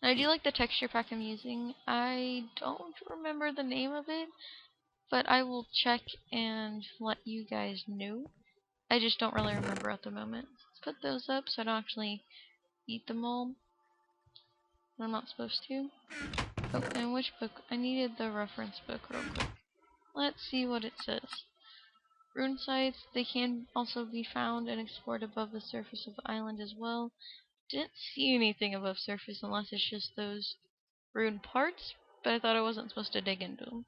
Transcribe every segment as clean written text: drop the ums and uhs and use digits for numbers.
And I do like the texture pack I'm using. I don't remember the name of it, but I will check and let you guys know. I just don't really remember at the moment. Let's put those up so I don't actually eat them all. I'm not supposed to. Oh, and which book? I needed the reference book real quick. Let's see what it says. Rune sites, they can also be found and explored above the surface of the island as well. Didn't see anything above surface unless it's just those rune parts, but I thought I wasn't supposed to dig into them.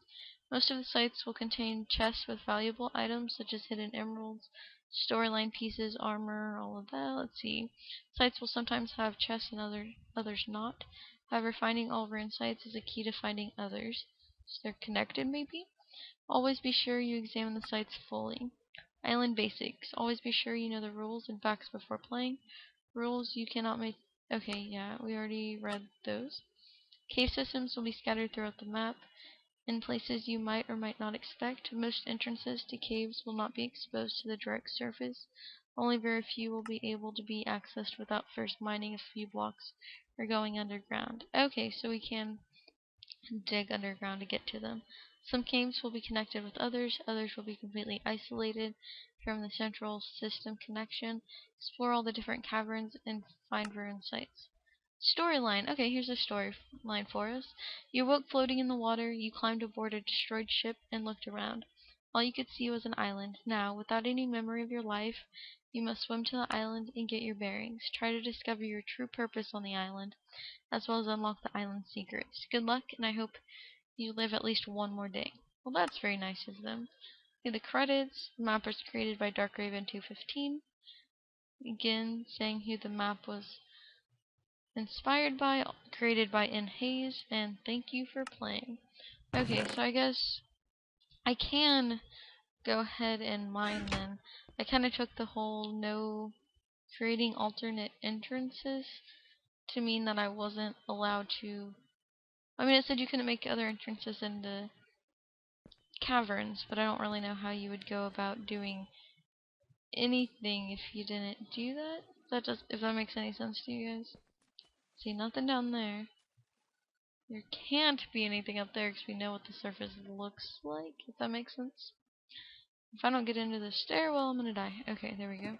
Most of the sites will contain chests with valuable items such as hidden emeralds, storyline pieces, armor, all of that. Let's see. Sites will sometimes have chests and others not. However, finding all rune sites is a key to finding others. So they're connected maybe? Always be sure you examine the sites fully. Island basics. Always be sure you know the rules and facts before playing. Rules you cannot make. Okay, yeah, we already read those. Cave systems will be scattered throughout the map in places you might or might not expect. Most entrances to caves will not be exposed to the direct surface. Only very few will be able to be accessed without first mining a few blocks or going underground. Okay, so we can dig underground to get to them. Some caves will be connected with others will be completely isolated from the central system connection. Explore all the different caverns and find ruin sites. Storyline. Okay, here's a storyline for us. You awoke floating in the water, you climbed aboard a destroyed ship and looked around. All you could see was an island. Now, without any memory of your life, you must swim to the island and get your bearings. Try to discover your true purpose on the island, as well as unlock the island's secrets. Good luck, and I hope you live at least one more day. Well, that's very nice of them. Okay, the credits. The map was created by Darkraven215. Again, saying who the map was inspired by, created by Hayes, and thank you for playing. Okay, so I guess I can go ahead and mine then. I kind of took the whole no creating alternate entrances to mean that I wasn't allowed to. I mean, it said you couldn't make other entrances into caverns, but I don't really know how you would go about doing anything if you didn't do that. If that makes any sense to you guys. See, nothing down there. There can't be anything up there because we know what the surface looks like, if that makes sense. If I don't get into the stairwell, I'm gonna die. Okay, there we go.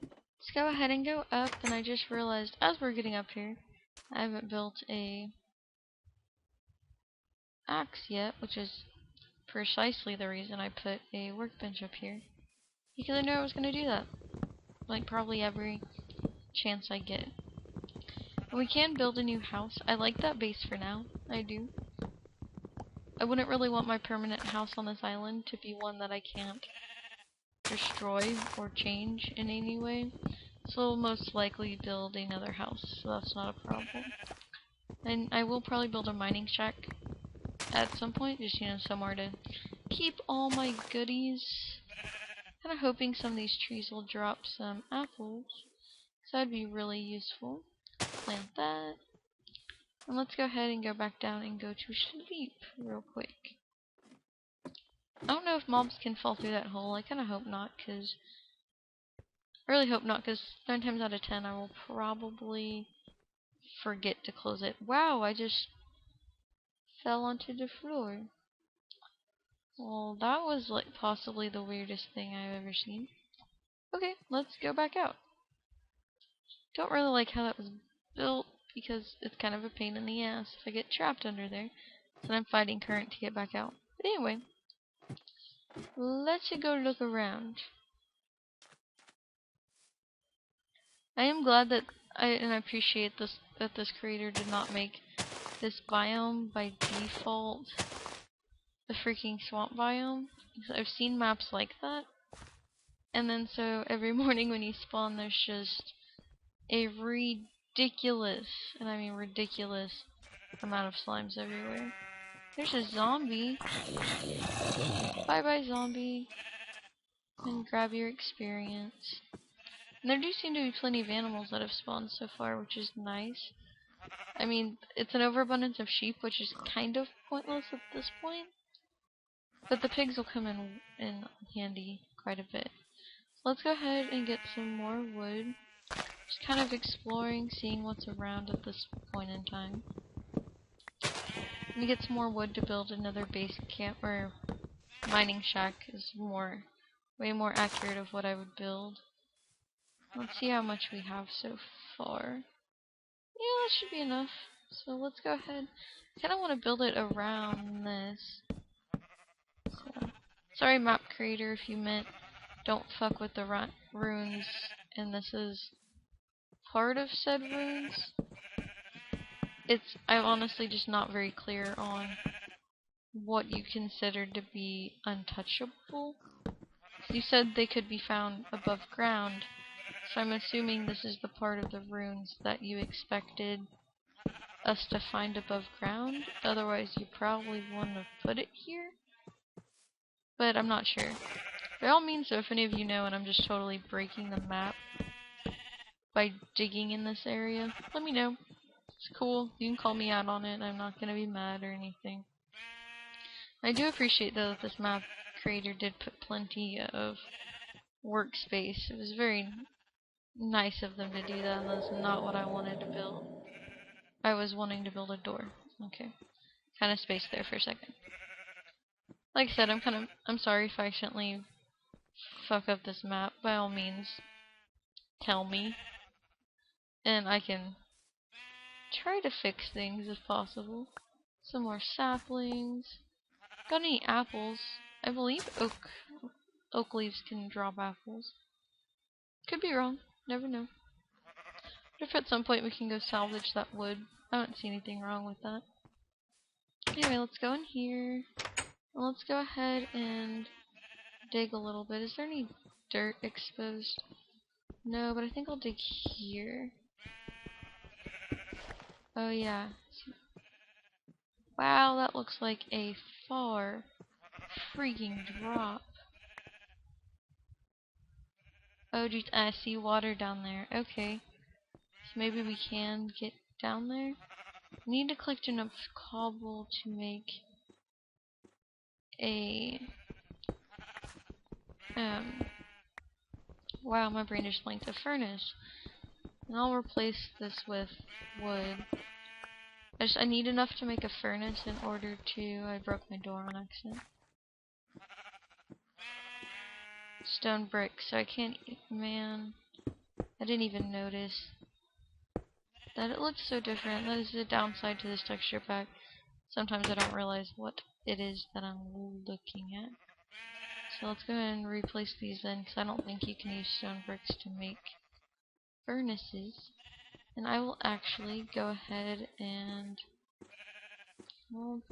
Let's go ahead and go up, and I just realized as we're getting up here, I haven't built a axe yet, which is precisely the reason I put a workbench up here. Because I knew I was gonna do that. Like, probably every chance I get. And we can build a new house. I like that base for now. I do. I wouldn't really want my permanent house on this island to be one that I can't destroy or change in any way. So I'll most likely build another house, so that's not a problem. And I will probably build a mining shack at some point, just, somewhere to keep all my goodies. Kind of hoping some of these trees will drop some apples, because that would be really useful. Plant that. And let's go ahead and go back down and go to sleep real quick. I don't know if mobs can fall through that hole. I kind of hope not, because I really hope not, because 9 times out of 10 I will probably forget to close it. Wow, I just fell onto the floor. Well, that was like possibly the weirdest thing I've ever seen. Okay, let's go back out. Don't really like how that was built because it's kind of a pain in the ass if I get trapped under there. So I'm fighting current to get back out. But anyway, let's go look around. I am glad that I appreciate that this creator did not make this biome by default the freaking swamp biome. I've seen maps like that, and then so every morning when you spawn, there's just a ridiculous, and I mean ridiculous, amount of slimes everywhere. There's a zombie. Bye bye zombie. And grab your experience. And there do seem to be plenty of animals that have spawned so far, which is nice. I mean, it's an overabundance of sheep, which is kind of pointless at this point. But the pigs will come in handy quite a bit. So let's go ahead and get some more wood. Just kind of exploring, seeing what's around at this point in time. Let me get some more wood to build another base camp, or mining shack is way more accurate of what I would build. Let's see how much we have so far. Yeah, that should be enough. So let's go ahead. I kind of want to build it around this. So, sorry, map creator, if you meant don't fuck with the runes, and this is part of said runes. I'm honestly just not very clear on what you consider to be untouchable. You said they could be found above ground, so I'm assuming this is the part of the runes that you expected us to find above ground. Otherwise, you probably wouldn't have put it here. But I'm not sure. By all means, so if any of you know and I'm just totally breaking the map by digging in this area, let me know. It's cool. You can call me out on it. I'm not gonna be mad or anything. I do appreciate though that this map creator did put plenty of workspace. It was very nice of them to do that. That's not what I wanted to build. I was wanting to build a door. Okay. Kind of spaced there for a second. Like I said, I'm sorry if I accidentally fuck up this map. By all means, tell me. And I can try to fix things if possible. Some more saplings. Got any apples? I believe oak leaves can drop apples. Could be wrong. Never know. But if at some point we can go salvage that wood, I don't see anything wrong with that. Anyway, let's go in here. And let's go ahead and dig a little bit. Is there any dirt exposed? No, but I think I'll dig here. Oh yeah. Wow, that looks like a far freaking drop. Oh geez, I see water down there. Okay. So maybe we can get down there. Need to collect enough cobble to make a wow, my brain just blanked. A furnace. And I'll replace this with wood. I need enough to make a furnace in order to... I broke my door on accident. Stone brick, so I can't... Man, I didn't even notice that it looks so different. That is the downside to this texture pack. Sometimes I don't realize what it is that I'm looking at. So let's go ahead and replace these then, because I don't think you can use stone bricks to make furnaces. And I will actually go ahead and, well,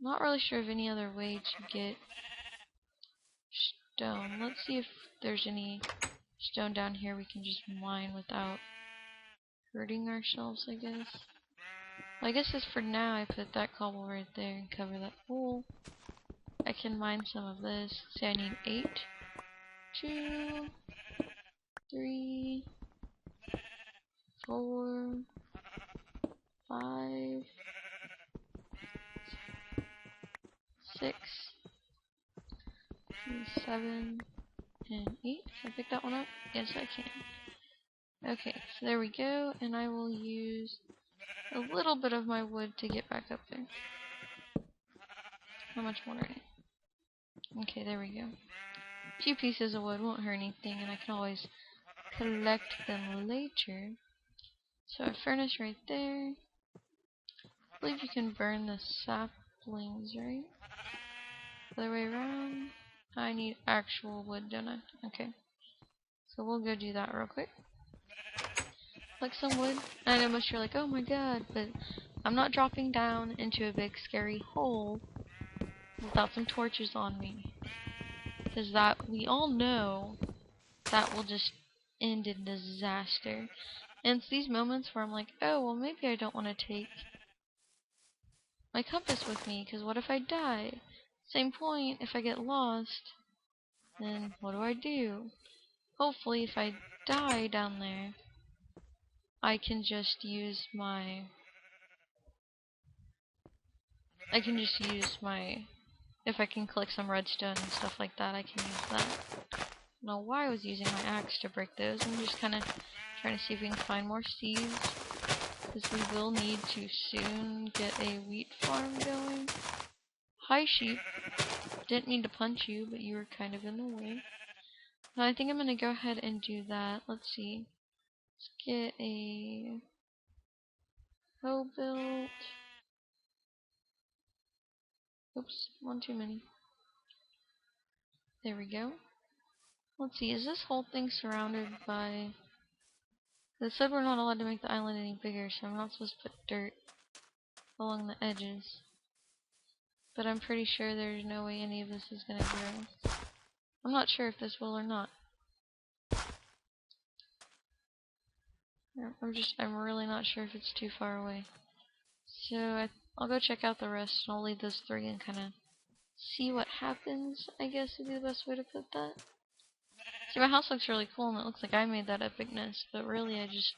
not really sure of any other way to get stone. Let's see if there's any stone down here we can just mine without hurting ourselves, I guess. Well, I guess as for now, I put that cobble right there and cover that hole. I can mine some of this. Say I need 8, 2, 3, 4, 5, 6, 7, and 8. Can I pick that one up? Yes, I can. Okay, so there we go, and I will use a little bit of my wood to get back up there. How much more do I need? Okay, there we go. A few pieces of wood won't hurt anything, and I can always collect them later. So a furnace right there. I believe you can burn the saplings, right? Other way around. I need actual wood, don't I? Okay. So we'll go do that real quick. Collect some wood. I know most of you are like, oh my god, but I'm not dropping down into a big scary hole without some torches on me. Because that, we all know, that will just end in disaster. And it's these moments where I'm like, oh, well maybe I don't want to take my compass with me, because what if I die? Same point, if I get lost, then what do? Hopefully if I die down there, I can just use my... If I can collect some redstone and stuff like that, I can use that. I don't know why I was using my axe to break those. I'm just kind of Trying to see if we can find more seeds, because we will need to soon get a wheat farm going. Hi sheep. Didn't mean to punch you, but you were kind of in the way. Now I think I'm gonna go ahead and do that. Let's see. Let's get a hoe built. Oops, one too many. There we go. Let's see, is this whole thing surrounded by... It said we're not allowed to make the island any bigger, so I'm not supposed to put dirt along the edges. But I'm pretty sure there's no way any of this is gonna grow. I'm not sure if this will or not. I'm really not sure if it's too far away. So I'll go check out the rest, and I'll leave those 3 and kind of see what happens, I guess would be the best way to put that. See, my house looks really cool, and it looks like I made that epicness, but really I just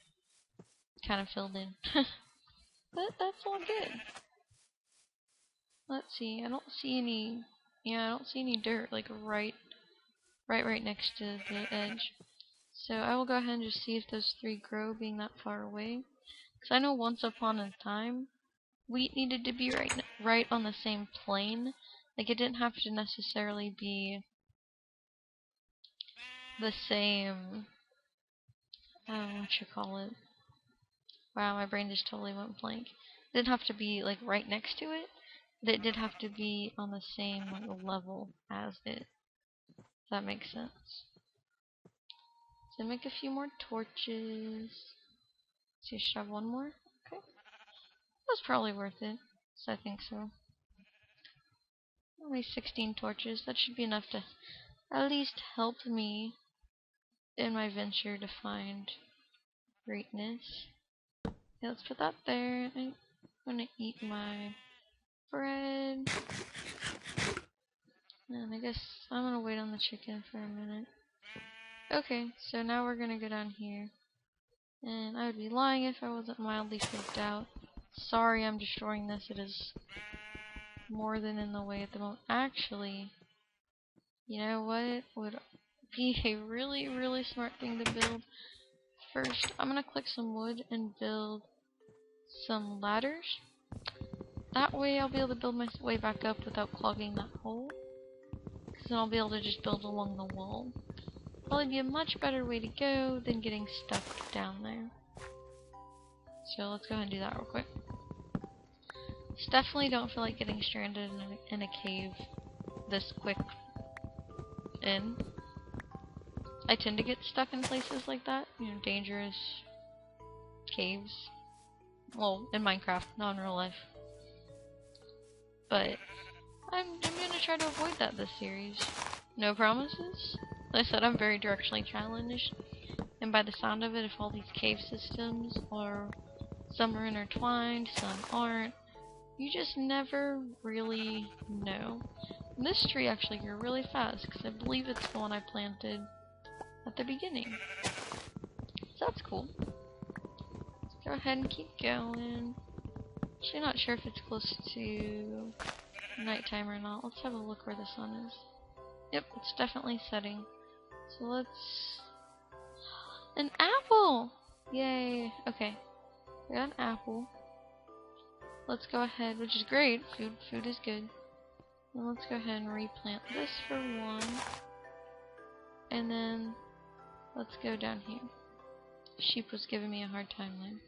kind of filled in. But that's all good. Let's see, I don't see any dirt, like right next to the edge. So I will go ahead and just see if those 3 grow being that far away. Because I know once upon a time, wheat needed to be right on the same plane. Like, it didn't have to necessarily be the same, I don't know what you call it. Wow, my brain just totally went blank. It didn't have to be, like, right next to it, but it did have to be on the same level as it. If that makes sense. So make a few more torches. See, should I have one more? Okay. That's probably worth it. So I think so. Only 16 torches. That should be enough to at least help me in my venture to find greatness. Yeah, let's put that there. I'm gonna eat my bread. And I guess I'm gonna wait on the chicken for a minute. Okay, so now we're gonna go down here. And I would be lying if I wasn't mildly freaked out. Sorry I'm destroying this. It is more than in the way at the moment. Actually, you know what would be a really, really smart thing to build? First, I'm gonna click some wood and build some ladders. That way I'll be able to build my way back up without clogging that hole. Because then I'll be able to just build along the wall. Probably be a much better way to go than getting stuck down there. So let's go ahead and do that real quick. Just definitely don't feel like getting stranded in a cave this quick in. I tend to get stuck in places like that, you know, dangerous caves. Well, in Minecraft, not in real life. But I'm gonna try to avoid that this series. No promises. Like I said, I'm very directionally challenged, and by the sound of it, if all these cave systems are, some are intertwined, some aren't, you just never really know. And this tree actually grew really fast, because I believe it's the one I planted at the beginning. So that's cool. Let's go ahead and keep going. Actually not sure if it's close to nighttime or not. Let's have a look where the sun is. Yep, it's definitely setting. So let's... An apple! Yay! Okay. We got an apple. Let's go ahead, which is great. Food is good. And let's go ahead and replant this for 1. And then let's go down here. Sheep was giving me a hard time there.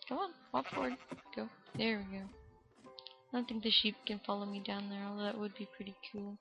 Come on, walk forward. Go. There we go. I don't think the sheep can follow me down there, although that would be pretty cool.